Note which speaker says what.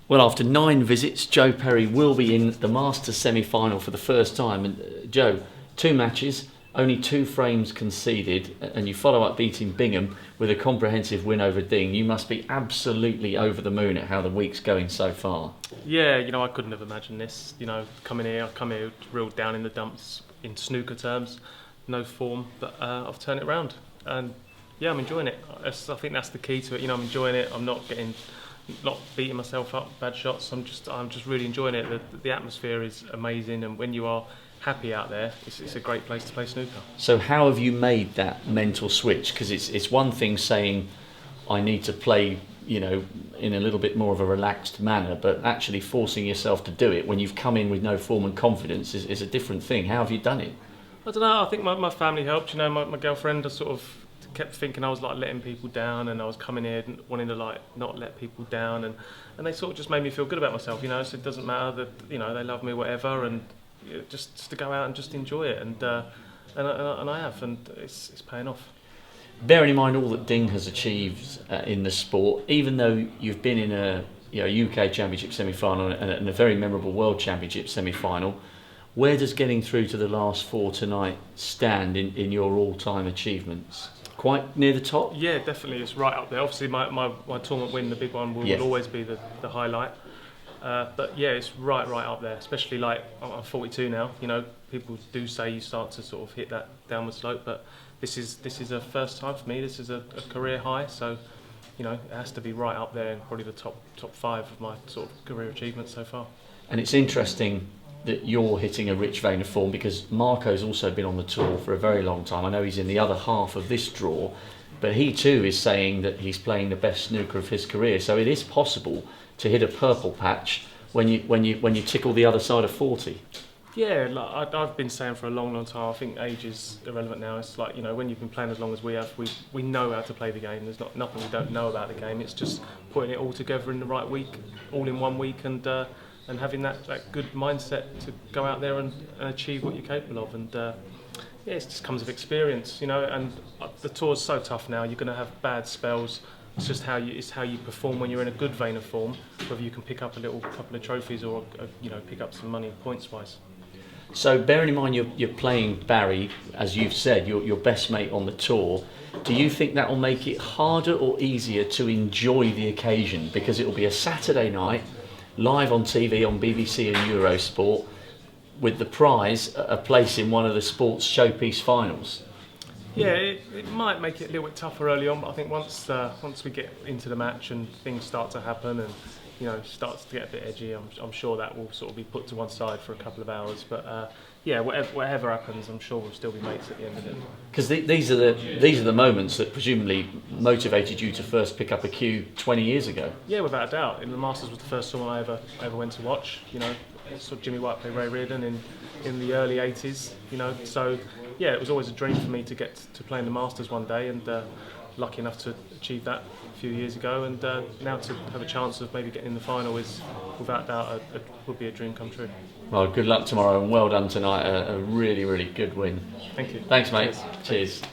Speaker 1: Well, after 9 visits, Joe Perry will be in the Masters semi-final for the first time. And Joe, 2 matches, only 2 frames conceded, and you follow up beating Bingham with a comprehensive win over Ding. You must be absolutely over the moon at how the week's going so far.
Speaker 2: Yeah, I couldn't have imagined this. I come here real down in the dumps in snooker terms, no form, but I've turned it around, and yeah, I'm enjoying it. I think that's the key to it. I'm enjoying it. I'm not beating myself up, bad shots. I'm just really enjoying it. The atmosphere is amazing, and when you are happy out there, it's a great place to play snooker.
Speaker 1: So how have you made that mental switch? Because it's one thing saying I need to play, in a little bit more of a relaxed manner, but actually forcing yourself to do it when you've come in with no form and confidence is a different thing. How have you done it?
Speaker 2: I don't know. I think my family helped. My girlfriend, I sort of kept thinking I was like letting people down, and I was coming here wanting to like not let people down, and they sort of just made me feel good about myself. So it doesn't matter that they love me, whatever, and just to go out and just enjoy it, and I have, and it's paying off.
Speaker 1: Bearing in mind all that Ding has achieved in the sport, even though you've been in a UK Championship semi-final and a very memorable World Championship semi-final, where does getting through to the last 4 tonight stand in your all-time achievements? Quite near the top?
Speaker 2: Yeah, definitely. It's right up there. Obviously, my tournament win, the big one, will always be the highlight. But yeah, it's right up there. Especially like I'm 42 now. People do say you start to sort of hit that downward slope, but this is a first time for me. This is a career high, so it has to be right up there, and probably the top 5 of my sort of career achievements so far.
Speaker 1: And it's interesting that you're hitting a rich vein of form, because Marco's also been on the tour for a very long time. I know he's in the other half of this draw, but he too is saying that he's playing the best snooker of his career. So it is possible to hit a purple patch when you tickle the other side of 40.
Speaker 2: Yeah, like I've been saying for a long time, I think age is irrelevant now. It's like, when you've been playing as long as we have, we know how to play the game. There's nothing we don't know about the game. It's just putting it all together in the right week, all in one week, and having that good mindset to go out there and achieve what you're capable of. And yeah, it just comes with experience, and the tour's so tough now. You're going to have bad spells. It's just how you perform when you're in a good vein of form, whether you can pick up a couple of trophies or pick up some money points wise.
Speaker 1: So bearing in mind you're playing Barry, as you've said, your best mate on the tour, do you think that will make it harder or easier to enjoy the occasion? Because it will be a Saturday night, live on TV on BBC and Eurosport, with the prize a place in one of the sports showpiece finals.
Speaker 2: Yeah, it might make it a little bit tougher early on, but I think once we get into the match and things start to happen and starts to get a bit edgy, I'm sure that will sort of be put to one side for a couple of hours. But yeah, whatever happens, I'm sure we'll still be mates at the end of it.
Speaker 1: Because these are the moments that presumably motivated you to first pick up a cue 20 years ago.
Speaker 2: Yeah, without a doubt. The Masters was the first tournament I ever went to watch. I saw Jimmy White play Ray Reardon in the early 80s. So yeah, it was always a dream for me to get to play in the Masters one day, and lucky enough to achieve that a few years ago, and now to have a chance of maybe getting in the final is without doubt would be a dream come true.
Speaker 1: Well, good luck tomorrow and well done tonight. A really, really good win.
Speaker 2: Thank you.
Speaker 1: Thanks, mate.
Speaker 2: Cheers.
Speaker 1: Cheers.